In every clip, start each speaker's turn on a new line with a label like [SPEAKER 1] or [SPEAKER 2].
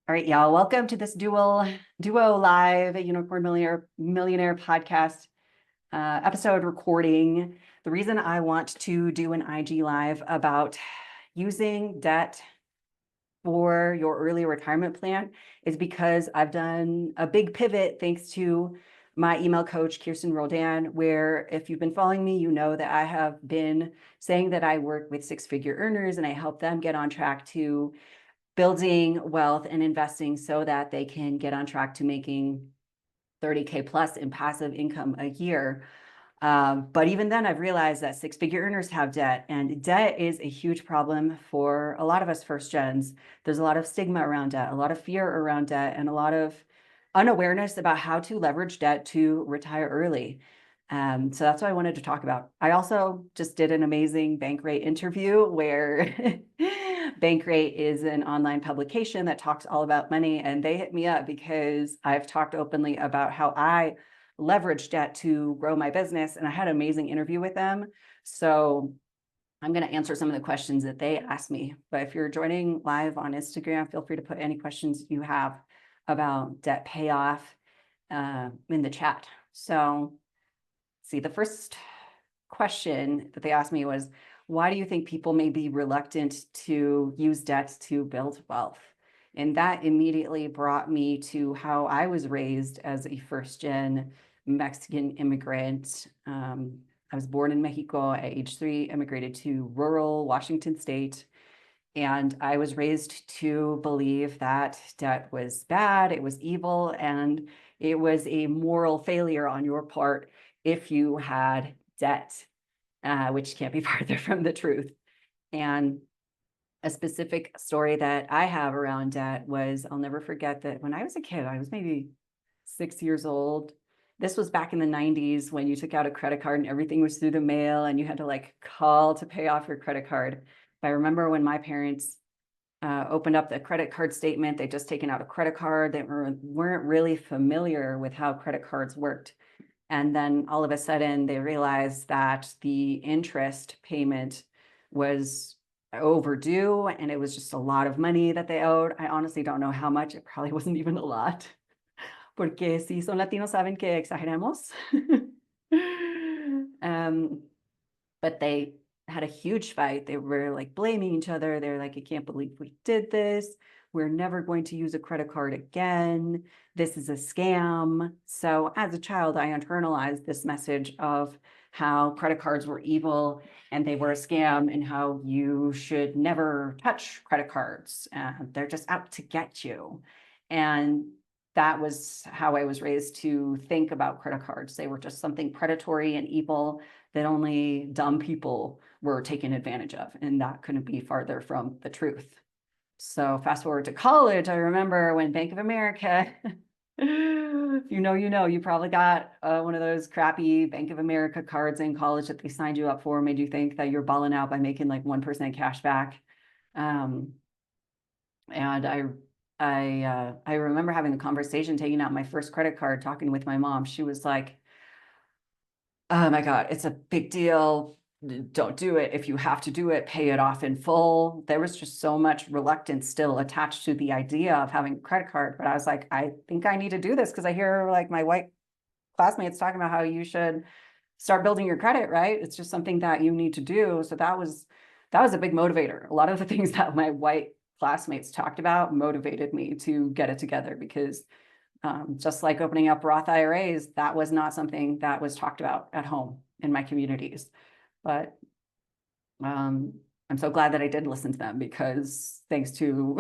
[SPEAKER 1] All right, y'all. Welcome to this duo live Unicorn Millionaire Podcast episode recording. The reason I want to do an IG live about using debt for your early retirement plan is because I've done a big pivot thanks to my email coach, Kirsten Roldan, where if you've been following me, you know that I have been saying that I work with six-figure earners and I help them get on track to building wealth and investing so that they can get on track to making 30K plus in passive income a year. But even then, I've realized that six-figure earners have debt, and debt is a huge problem for a lot of us first gens. There's a lot of stigma around debt, a lot of fear around debt, and a lot of unawareness about how to leverage debt to retire early. So that's what I wanted to talk about. I also just did an amazing Bankrate interview where Bankrate is an online publication that talks all about money, and they hit me up because I've talked openly about how I leverage debt to grow my business, and I had an amazing interview with them. So I'm going to answer some of the questions that they asked me. But if you're joining live on Instagram, feel free to put any questions you have about debt payoff in the chat. So see, the first question that they asked me was, why do you think people may be reluctant to use debt to build wealth? And that immediately brought me to how I was raised as a first-gen Mexican immigrant. I was born in Mexico at age 3, immigrated to rural Washington state, and I was raised to believe that debt was bad, it was evil, and it was a moral failure on your part if you had debt, which can't be farther from the truth. And a specific story that I have around debt was, I'll never forget that when I was a kid, I was maybe 6 years old. This was back in the 90s when you took out a credit card and everything was through the mail and you had to like call to pay off your credit card. But I remember when my parents opened up the credit card statement, they'd just taken out a credit card. They weren't really familiar with how credit cards worked. And then all of a sudden they realized that the interest payment was overdue and it was just a lot of money that they owed. I honestly don't know how much. It probably wasn't even a lot. Porque si son latinos saben que exageramos. But they had a huge fight. They were like blaming each other. They're like, I can't believe we did this. We're never going to use a credit card again. This is a scam. So as a child, I internalized this message of how credit cards were evil and they were a scam and how you should never touch credit cards. They're just out to get you. And that was how I was raised to think about credit cards. They were just something predatory and evil that only dumb people were taken advantage of. And that couldn't be farther from the truth. So fast forward to college, I remember when Bank of America, you know, you probably got one of those crappy Bank of America cards in college that they signed you up for, made you think that you're balling out by making like 1% cash back. And I remember having the conversation, taking out my first credit card, talking with my mom. She was like, oh my God, it's a big deal. Don't do it. If you have to do it, pay it off in full. There was just so much reluctance still attached to the idea of having a credit card. But I was like, I think I need to do this because I hear like my white classmates talking about how you should start building your credit, right? It's just something that you need to do. So that was a big motivator. A lot of the things that my white classmates talked about motivated me to get it together because just like opening up Roth IRAs, that was not something that was talked about at home in my communities. But I'm so glad that I did listen to them because thanks to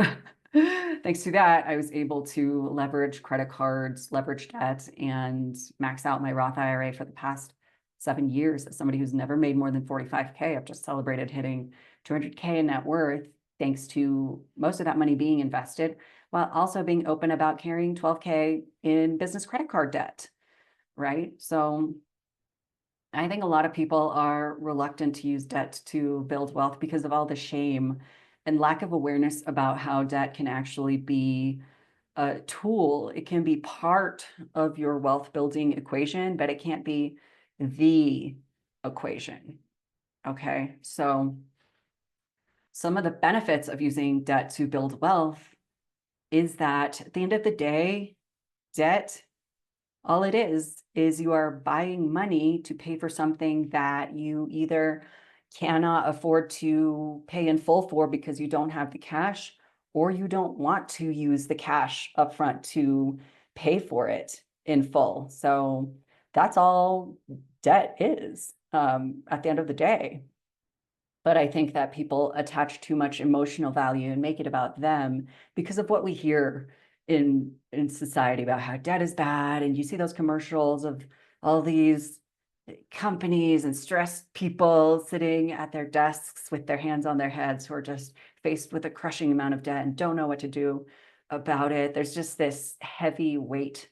[SPEAKER 1] that, I was able to leverage credit cards, leverage debt, and max out my Roth IRA for the past 7 years. As somebody who's never made more than 45K, I've just celebrated hitting 200K in net worth, thanks to most of that money being invested, while also being open about carrying 12K in business credit card debt, right? So I think a lot of people are reluctant to use debt to build wealth because of all the shame and lack of awareness about how debt can actually be a tool. It can be part of your wealth building equation, but it can't be the equation. Okay, so some of the benefits of using debt to build wealth is that at the end of the day, debt, all it is you are buying money to pay for something that you either cannot afford to pay in full for because you don't have the cash, or you don't want to use the cash upfront to pay for it in full. So that's all debt is at the end of the day. But I think that people attach too much emotional value and make it about them because of what we hear in society about how debt is bad. And you see those commercials of all these companies and stressed people sitting at their desks with their hands on their heads who are just faced with a crushing amount of debt and don't know what to do about it. There's just this heavy weight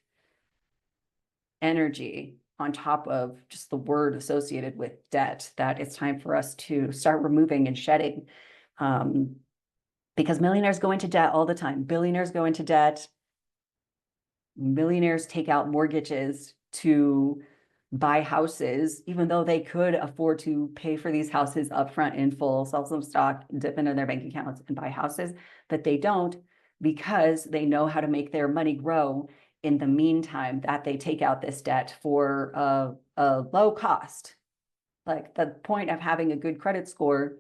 [SPEAKER 1] energy on top of just the word associated with debt that it's time for us to start removing and shedding. Because millionaires go into debt all the time. Billionaires go into debt. Millionaires take out mortgages to buy houses, even though they could afford to pay for these houses upfront in full, sell some stock, dip into their bank accounts and buy houses, but they don't because they know how to make their money grow in the meantime that they take out this debt for a low cost. Like the point of having a good credit score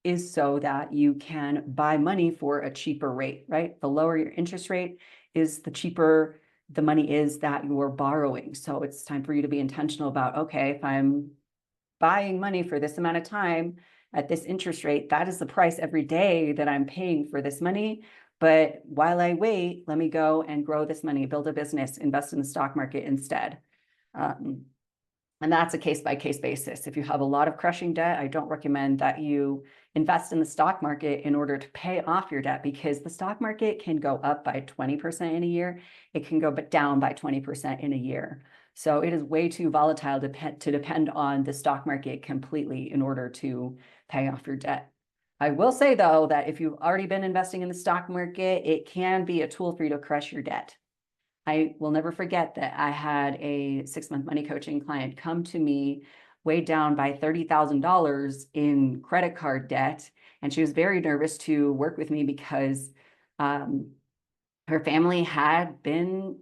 [SPEAKER 1] is so that you can buy money for a cheaper rate, right? The lower your interest rate is, the cheaper the money is that you're borrowing. So it's time for you to be intentional about, okay, if I'm buying money for this amount of time at this interest rate, that is the price every day that I'm paying for this money. But while I wait, let me go and grow this money, build a business, invest in the stock market instead. And that's a case-by-case basis. If you have a lot of crushing debt, I don't recommend that you invest in the stock market in order to pay off your debt, because the stock market can go up by 20% in a year. It can go down by 20% in a year. So it is way too volatile to depend on the stock market completely in order to pay off your debt. I will say, though, that if you've already been investing in the stock market, it can be a tool for you to crush your debt. I will never forget that I had a 6-month money coaching client come to me weighed down by $30,000 in credit card debt. And she was very nervous to work with me because her family had been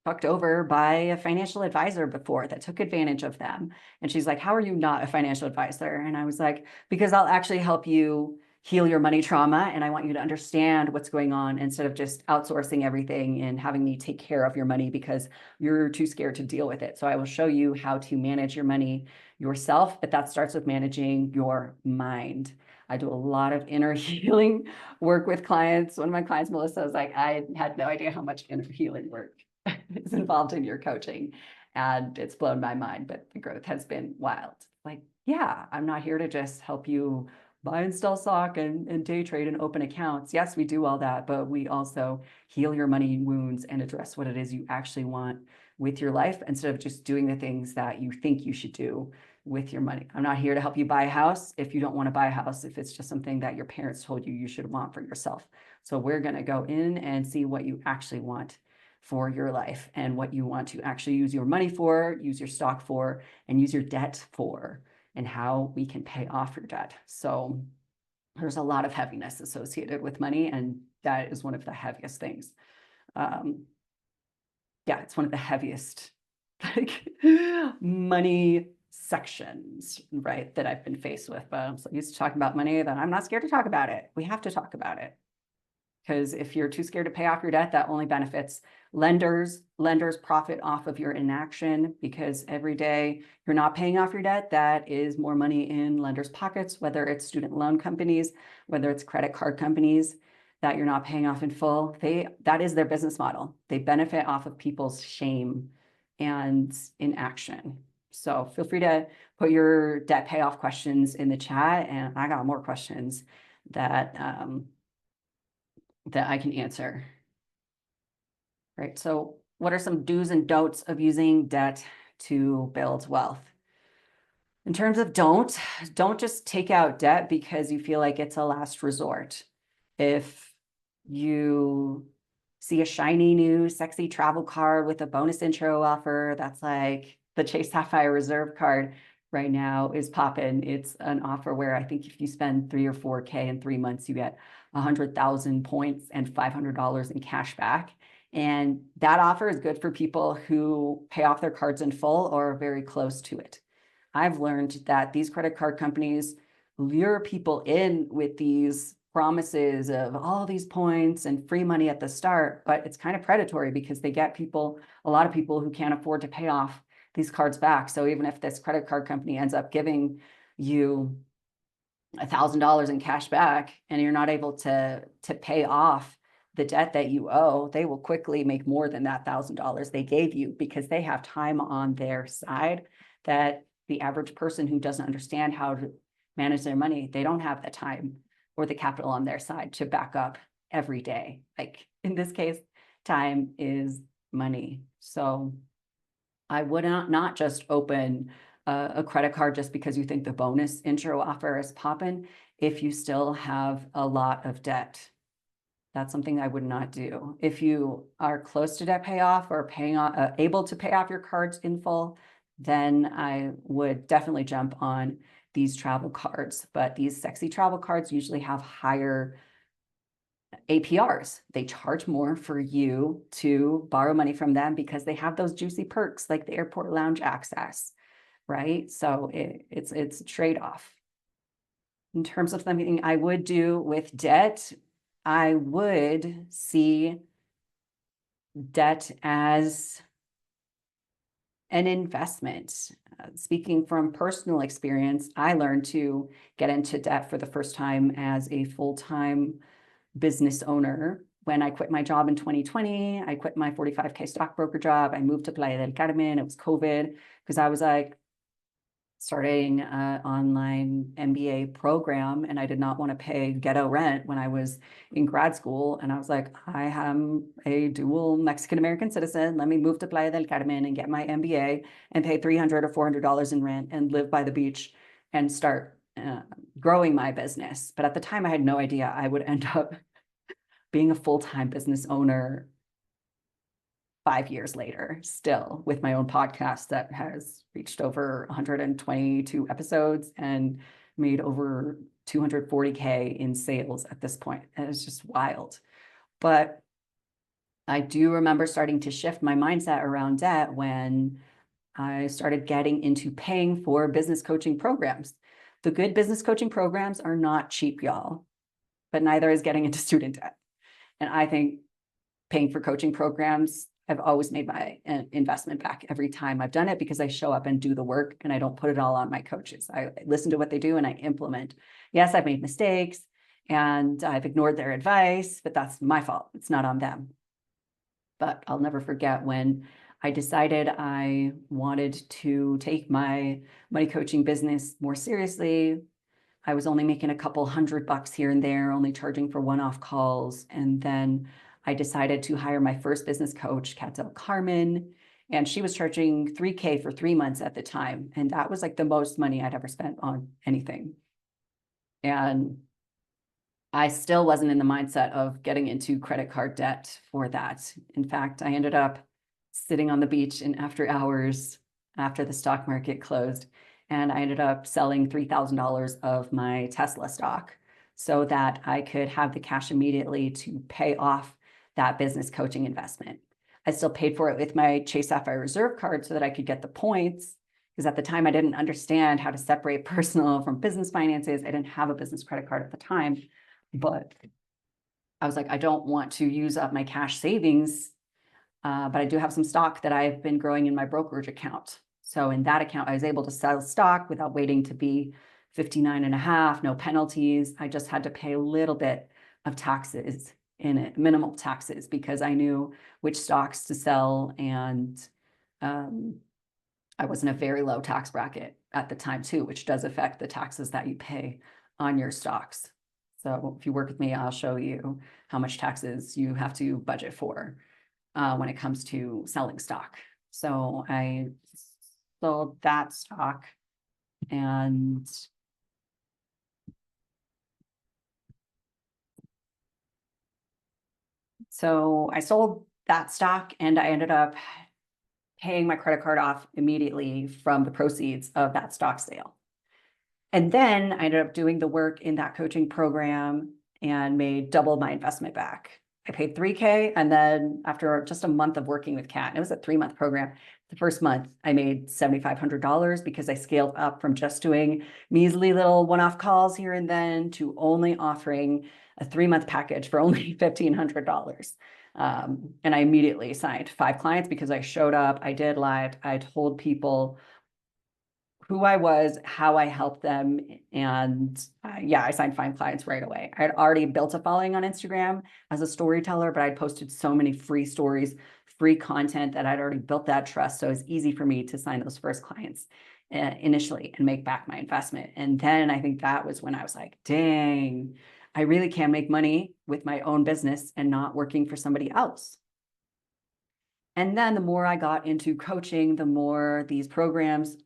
[SPEAKER 1] fucked over by a financial advisor before that took advantage of them. And she's like, how are you not a financial advisor? And I was like, because I'll actually help you heal your money trauma. And I want you to understand what's going on instead of just outsourcing everything and having me take care of your money because you're too scared to deal with it. So I will show you how to manage your money yourself, but that starts with managing your mind. I do a lot of inner healing work with clients. One of my clients, Melissa, was like, I had no idea how much inner healing work is involved in your coaching. And it's blown my mind, but the growth has been wild. Like, yeah, I'm not here to just help you buy and sell stock and day trade and open accounts. Yes, we do all that, but we also heal your money wounds and address what it is you actually want with your life instead of just doing the things that you think you should do with your money. I'm not here to help you buy a house if you don't want to buy a house, if it's just something that your parents told you you should want for yourself. So we're going to go in and see what you actually want for your life and what you want to actually use your money for, use your stock for, and use your debt for, and how we can pay off your debt. So there's a lot of heaviness associated with money, and that is one of the heaviest things. Yeah, it's one of the heaviest like money sections, right, that I've been faced with. But I'm so used to talking about money that I'm not scared to talk about it. We have to talk about it. Because if you're too scared to pay off your debt, that only benefits lenders. Lenders profit off of your inaction because every day you're not paying off your debt, that is more money in lenders' pockets, whether it's student loan companies, whether it's credit card companies that you're not paying off in full. That is their business model. They benefit off of people's shame and inaction. So feel free to put your debt payoff questions in the chat, and I got more questions that I can answer. Right. So what are some do's and don'ts of using debt to build wealth? In terms of don't just take out debt because you feel like it's a last resort. If you see a shiny new sexy travel card with a bonus intro offer, that's like the Chase Sapphire Reserve card right now is popping. It's an offer where I think if you spend 3 or 4K in 3 months, you get 100,000 points and $500 in cash back. And that offer is good for people who pay off their cards in full or are very close to it. I've learned that these credit card companies lure people in with these promises of all these points and free money at the start, but it's kind of predatory because they get a lot of people who can't afford to pay off these cards back. So even if this credit card company ends up giving you $1,000 in cash back and you're not able to pay off the debt that you owe, they will quickly make more than that $1,000 they gave you because they have time on their side that the average person who doesn't understand how to manage their money, they don't have the time or the capital on their side to back up every day. Like in this case, time is money. So I would not just open a credit card just because you think the bonus intro offer is popping if you still have a lot of debt. That's something I would not do. If you are close to debt payoff or able to pay off your cards in full, then I would definitely jump on these travel cards. But these sexy travel cards usually have higher APRs. They charge more for you to borrow money from them because they have those juicy perks like the airport lounge access, right? So it's a trade-off. In terms of something I would do with debt, I would see debt as an investment. Speaking from personal experience, I learned to get into debt for the first time as a full-time business owner. When I quit my job in 2020, I quit my 45K stockbroker job. I moved to Playa del Carmen. It was COVID because I was like starting an online MBA program and I did not want to pay ghetto rent when I was in grad school. And I was like, I am a dual Mexican-American citizen. Let me move to Playa del Carmen and get my MBA and pay $300 or $400 in rent and live by the beach and start growing my business. But at the time I had no idea I would end up being a full-time business owner 5 years later, still with my own podcast that has reached over 122 episodes and made over 240K in sales at this point. And it's just wild. But I do remember starting to shift my mindset around debt when I started getting into paying for business coaching programs. The good business coaching programs are not cheap, y'all, but neither is getting into student debt. And I think paying for coaching programs, I've always made my investment back every time I've done it because I show up and do the work and I don't put it all on my coaches. I listen to what they do and I implement. Yes, I've made mistakes and I've ignored their advice, but that's my fault. It's not on them. But I'll never forget when I decided I wanted to take my money coaching business more seriously. I was only making a couple $100 here and there, only charging for one-off calls. And then I decided to hire my first business coach, Catel Carmen, and she was charging $3K for 3 months at the time. And that was like the most money I'd ever spent on anything. And I still wasn't in the mindset of getting into credit card debt for that. In fact, I ended up sitting on the beach in after hours after the stock market closed. And I ended up selling $3,000 of my Tesla stock so that I could have the cash immediately to pay off that business coaching investment. I still paid for it with my Chase Sapphire Reserve card so that I could get the points, because at the time I didn't understand how to separate personal from business finances. I didn't have a business credit card at the time, but I was like, I don't want to use up my cash savings, but I do have some stock that I've been growing in my brokerage account. So in that account, I was able to sell stock without waiting to be 59.5, no penalties. I just had to pay a little bit of taxes in it, minimal taxes, because I knew which stocks to sell. And I was in a very low tax bracket at the time too, which does affect the taxes that you pay on your stocks. So if you work with me, I'll show you how much taxes you have to budget for when it comes to selling stock. So I sold that stock and so I sold that stock and I ended up paying my credit card off immediately from the proceeds of that stock sale. And then I ended up doing the work in that coaching program and made double my investment back. I paid $3K, and then after just a month of working with Kat, and it was a 3-month program, the first month I made $7,500 because I scaled up from just doing measly little one-off calls here and then to only offering a 3-month package for only $1,500. And I immediately signed 5 clients because I showed up, I did live, I told people who I was, how I helped them. And yeah, I signed 5 clients right away. I had already built a following on Instagram as a storyteller, but I'd posted so many free stories, free content that I'd already built that trust. So it was easy for me to sign those first clients initially and make back my investment. And then I think that was when I was like, dang, I really can make money with my own business and not working for somebody else. And then the more I got into coaching, the more these programs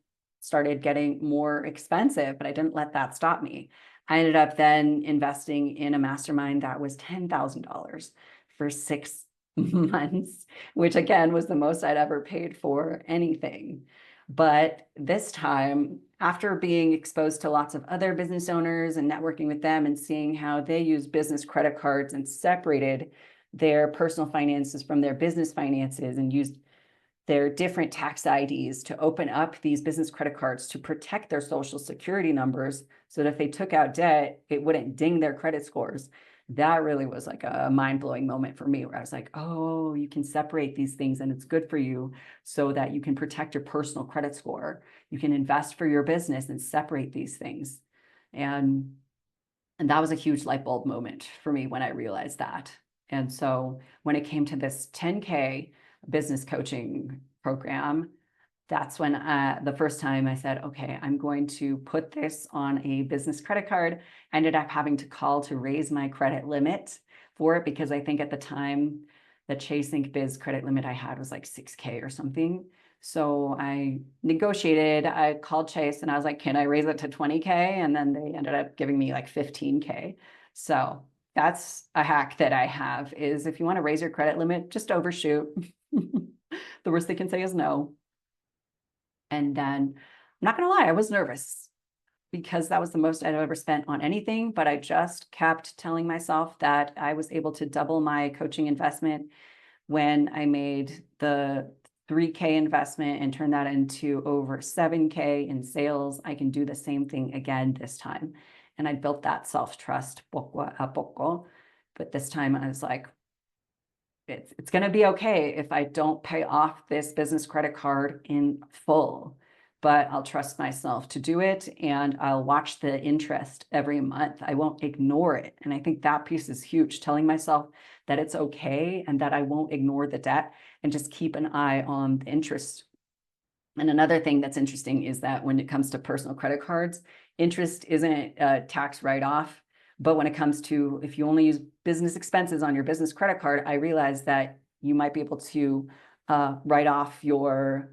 [SPEAKER 1] started getting more expensive, but I didn't let that stop me. I ended up then investing in a mastermind that was $10,000 for 6 months, which again was the most I'd ever paid for anything. But this time, after being exposed to lots of other business owners and networking with them and seeing how they use business credit cards and separated their personal finances from their business finances and used their different tax IDs to open up these business credit cards to protect their social security numbers so that if they took out debt, it wouldn't ding their credit scores. That really was like a mind-blowing moment for me where I was like, oh, you can separate these things and it's good for you so that you can protect your personal credit score. You can invest for your business and separate these things. And that was a huge light bulb moment for me when I realized that. And so when it came to this 10K business coaching program, that's when the first time I said, okay, I'm going to put this on a business credit card. I ended up having to call to raise my credit limit for it because I think at the time the Chase Ink Biz credit limit I had was like 6K or something. So I negotiated, I called Chase and I was like, can I raise it to 20K? And then they ended up giving me like 15K. So that's a hack that I have is if you want to raise your credit limit, just overshoot. The worst they can say is no. And then I'm not going to lie, I was nervous because that was the most I'd ever spent on anything, but I just kept telling myself that I was able to double my coaching investment when I made the 3K investment and turn that into over 7K in sales. I can do the same thing again this time. And I built that self-trust poco a poco. But this time I was like, it's going to be okay if I don't pay off this business credit card in full, but I'll trust myself to do it and I'll watch the interest every month. I won't ignore it. And I think that piece is huge, telling myself that it's okay and that I won't ignore the debt and just keep an eye on the interest. And another thing that's interesting is that when it comes to personal credit cards, interest isn't a tax write-off. But when it comes to if you only use business expenses on your business credit card, I realized that you might be able to write off your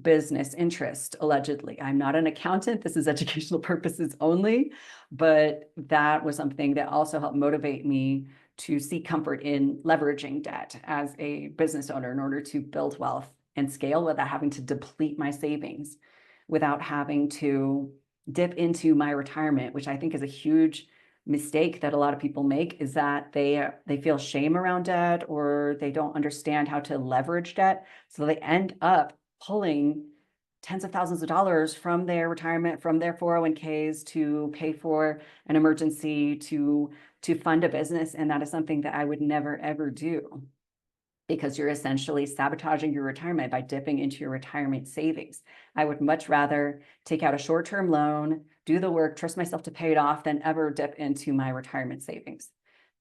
[SPEAKER 1] business interest, allegedly. I'm not an accountant. This is educational purposes only. But that was something that also helped motivate me to seek comfort in leveraging debt as a business owner in order to build wealth and scale without having to deplete my savings, without having to dip into my retirement, which I think is a huge mistake that a lot of people make, is that they feel shame around debt or they don't understand how to leverage debt. So they end up pulling tens of thousands of dollars from their retirement, from their 401ks to pay for an emergency, to fund a business. And that is something that I would never, ever do, because you're essentially sabotaging your retirement by dipping into your retirement savings. I would much rather take out a short-term loan, do the work, trust myself to pay it off than ever dip into my retirement savings.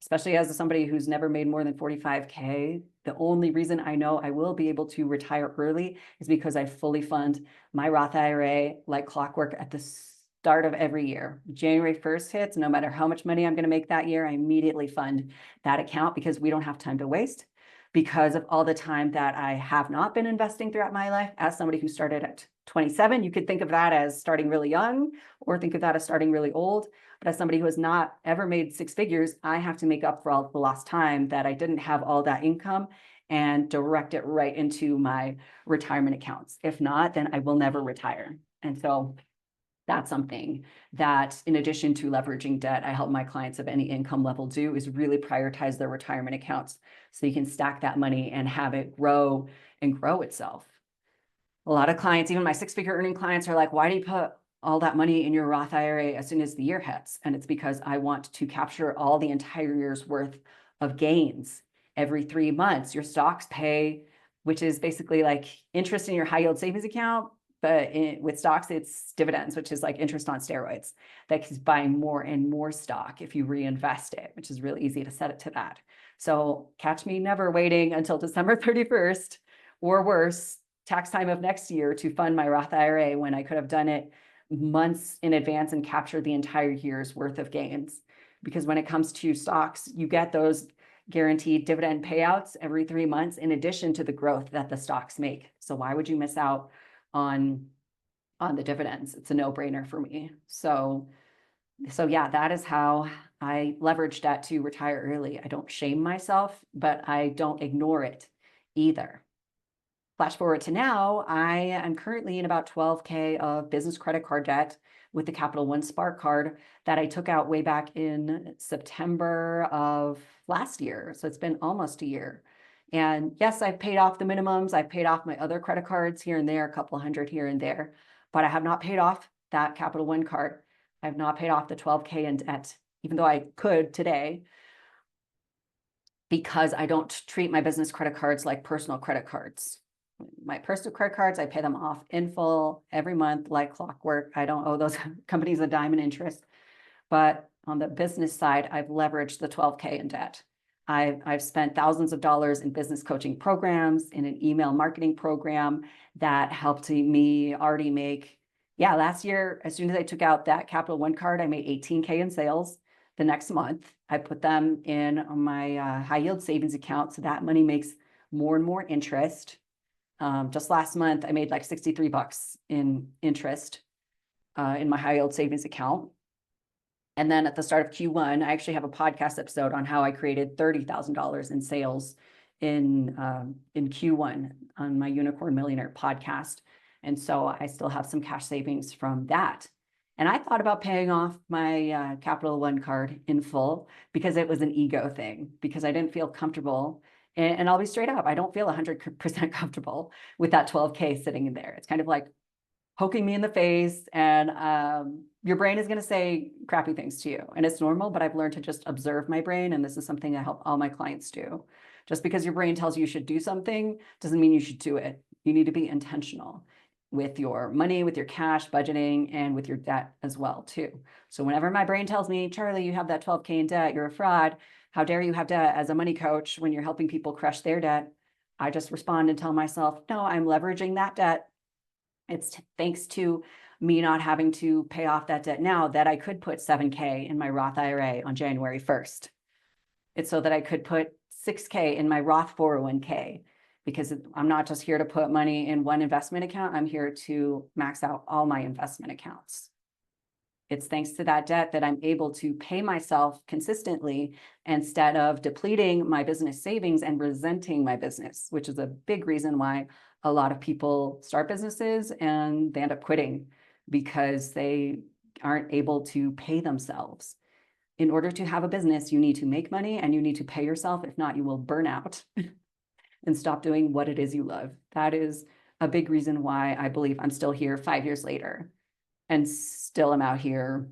[SPEAKER 1] Especially as somebody who's never made more than 45K, the only reason I know I will be able to retire early is because I fully fund my Roth IRA like clockwork at the start of every year. January 1st hits, no matter how much money I'm going to make that year, I immediately fund that account because we don't have time to waste. Because of all the time that I have not been investing throughout my life. As somebody who started at 27, you could think of that as starting really young or think of that as starting really old. But as somebody who has not ever made 6 figures, I have to make up for all the lost time that I didn't have all that income and direct it right into my retirement accounts. If not, then I will never retire. And so That's something that, in addition to leveraging debt, I help my clients of any income level do, is really prioritize their retirement accounts so you can stack that money and have it grow and grow itself. A lot of clients, even my six-figure earning clients, are like, why do you put all that money in your Roth IRA as soon as the year hits? And it's because I want to capture all the entire year's worth of gains every 3 months. Your stocks pay, which is basically like interest in your high yield savings account. But with stocks, it's dividends, which is like interest on steroids. That keeps buying more and more stock if you reinvest it, which is really easy to set it to that. So catch me never waiting until December 31st or worse, tax time of next year to fund my Roth IRA when I could have done it months in advance and captured the entire year's worth of gains. Because when it comes to stocks, you get those guaranteed dividend payouts every 3 months in addition to the growth that the stocks make. So why would you miss out on the dividends? It's a no-brainer for me. So yeah, that is how I leverage debt to retire early. I don't shame myself, but I don't ignore it either. Flash forward to now, I am currently in about 12K of business credit card debt with the Capital One Spark card that I took out way back in September of last year. So it's been almost a year. And yes, I've paid off the minimums. I've paid off my other credit cards here and there, a couple hundred here and there, but I have not paid off that Capital One card. I have not paid off the 12K in debt, even though I could today, because I don't treat my business credit cards like personal credit cards. My personal credit cards, I pay them off in full every month like clockwork. I don't owe those companies a dime in interest. But on the business side, I've leveraged the 12K in debt. I've spent thousands of dollars in business coaching programs, in an email marketing program that helped me already make, last year, as soon as I took out that Capital One card, I made 18K in sales. The next month, I put them in my high yield savings account. So that money makes more and more interest. Just last month, I made like $63 in interest in my high yield savings account. And then at the start of Q1, I actually have a podcast episode on how I created $30,000 in sales in Q1 on my Unicorn Millionaire podcast. And so I still have some cash savings from that. And I thought about paying off my Capital One card in full because it was an ego thing, because I didn't feel comfortable. And I'll be straight up, I don't feel 100% comfortable with that 12K sitting in there. It's kind of like poking me in the face, and your brain is going to say crappy things to you. And it's normal, but I've learned to just observe my brain. And this is something I help all my clients do. Just because your brain tells you should do something doesn't mean you should do it. You need to be intentional with your money, with your cash budgeting, and with your debt as well too. So whenever my brain tells me, Charly, you have that 12K in debt, you're a fraud. How dare you have debt as a money coach when you're helping people crush their debt? I just respond and tell myself, no, I'm leveraging that debt. It's thanks to me not having to pay off that debt now that I could put 7K in my Roth IRA on January 1st. It's so that I could put 6K in my Roth 401k, because I'm not just here to put money in one investment account. I'm here to max out all my investment accounts. It's thanks to that debt that I'm able to pay myself consistently instead of depleting my business savings and resenting my business, which is a big reason why a lot of people start businesses and they end up quitting, because they aren't able to pay themselves. In order to have a business, you need to make money and you need to pay yourself. If not, you will burn out and stop doing what it is you love. That is a big reason why I believe I'm still here 5 years later and still am out here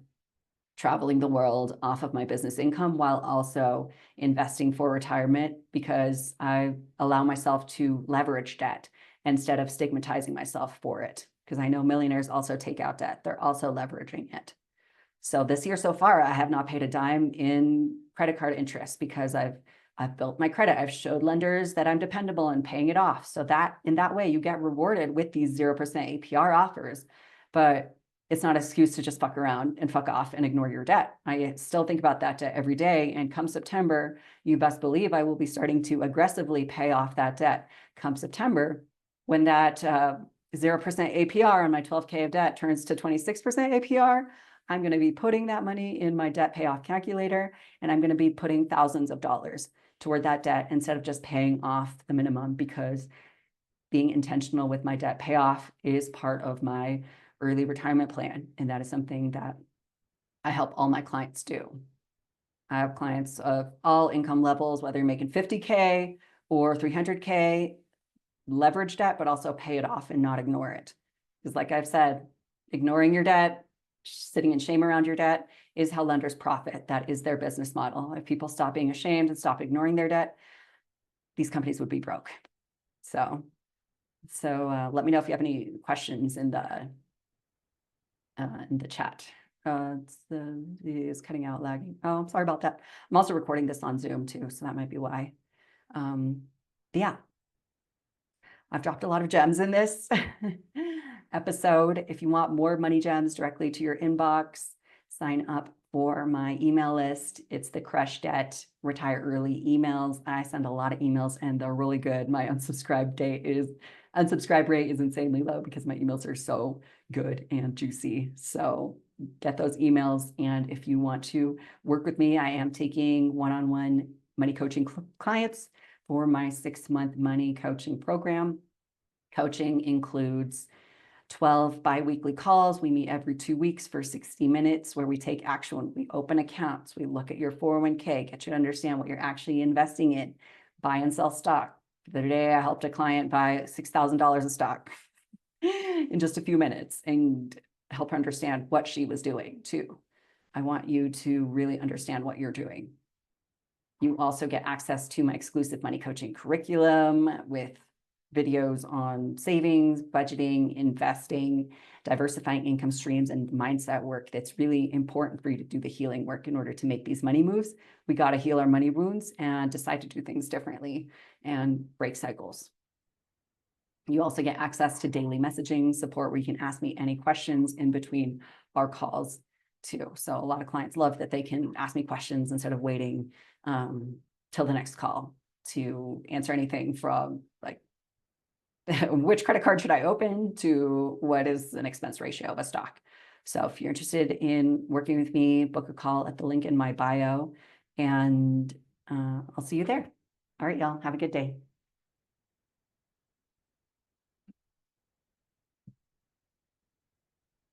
[SPEAKER 1] traveling the world off of my business income while also investing for retirement, because I allow myself to leverage debt instead of stigmatizing myself for it. Because I know millionaires also take out debt. They're also leveraging it. So this year so far, I have not paid a dime in credit card interest because I've built my credit. I've showed lenders that I'm dependable and paying it off. So that in that way, you get rewarded with these 0% APR offers. But it's not an excuse to just fuck around and fuck off and ignore your debt. I still think about that debt every day. And come September, you best believe I will be starting to aggressively pay off that debt. Come September, when that 0% APR on my 12K of debt turns to 26% APR, I'm going to be putting that money in my debt payoff calculator, and I'm going to be putting thousands of dollars toward that debt instead of just paying off the minimum, because being intentional with my debt payoff is part of my early retirement plan. And that is something that I help all my clients do. I have clients of all income levels, whether you're making 50K or 300K, leverage debt, but also pay it off and not ignore it. Because like I've said, ignoring your debt, sitting in shame around your debt is how lenders profit. That is their business model. If people stop being ashamed and stop ignoring their debt, these companies would be broke. So let me know if you have any questions in the chat. It's cutting out, lagging. Oh, I'm sorry about that. I'm also recording this on Zoom too, so that might be why. Yeah, I've dropped a lot of gems in this episode. If you want more money gems directly to your inbox, sign up for my email list. It's the Crush Debt Retire Early emails. I send a lot of emails and they're really good. My unsubscribe rate is insanely low because my emails are so good and juicy. So get those emails. And if you want to work with me, I am taking one-on-one money coaching clients for my 6-month money coaching program. Coaching includes 12 bi-weekly calls. We meet every 2 weeks for 60 minutes where we take action. We open accounts. We look at your 401k, get you to understand what you're actually investing in, buy and sell stock. The other day, I helped a client buy $6,000 of stock in just a few minutes and help her understand what she was doing too. I want you to really understand what you're doing. You also get access to my exclusive money coaching curriculum with videos on savings, budgeting, investing, diversifying income streams, and mindset work that's really important for you to do the healing work in order to make these money moves. We got to heal our money wounds and decide to do things differently and break cycles. You also get access to daily messaging support where you can ask me any questions in between our calls too. So a lot of clients love that they can ask me questions instead of waiting till the next call to answer anything from like, which credit card should I open to what is an expense ratio of a stock. So if you're interested in working with me, book a call at the link in my bio and I'll see you there. All right, y'all, have a good day.